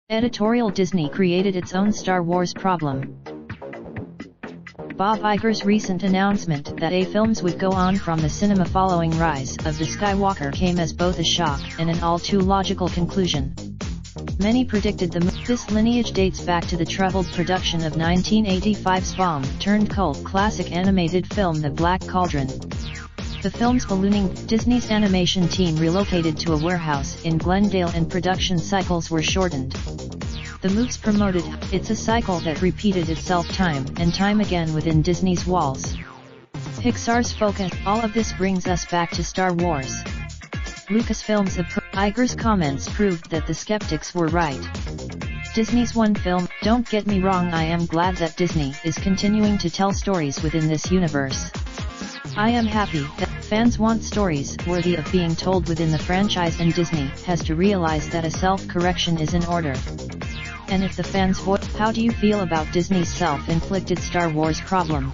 Editorial Disney created its own Star Wars problem. Bob Iger's recent announcement that films would go on from the cinema following Rise of the Skywalker came as both a shock and an all-too-logical conclusion. Many predicted this lineage dates back to the troubled production of 1985's bomb-turned-cult classic animated film The Black Cauldron. The film's ballooning Disney's animation team relocated to a warehouse in Glendale and production cycles were shortened. The moves promoted, it's a cycle that repeated itself time and time again within Disney's walls. Pixar's focus, all of this brings us back to Star Wars. Lucasfilm's Iger's comments proved that the skeptics were right. Disney's one film, don't get me wrong, I am glad that Disney is continuing to tell stories within this universe. I am happy that fans want stories worthy of being told within the franchise, and Disney has to realize that a self-correction is in order. And if the fans vote, how do you feel about Disney's self-inflicted Star Wars problem?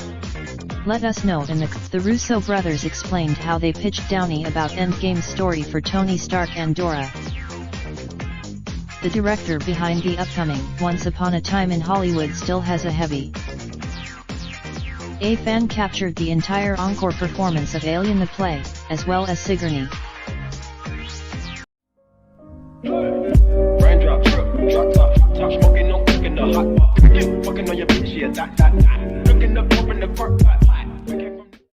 Let us know in the Russo brothers explained how they pitched Downey about Endgame's story for Tony Stark and Dora. The director behind the upcoming Once Upon a Time in Hollywood still has a heavy. A fan captured the entire encore performance of Alien the Play, as well as Sigourney. Raindrop, drop top smoking, no cooking the hot pot. Fucking on your bitch, yeah, that. Looking up, open the park, pot.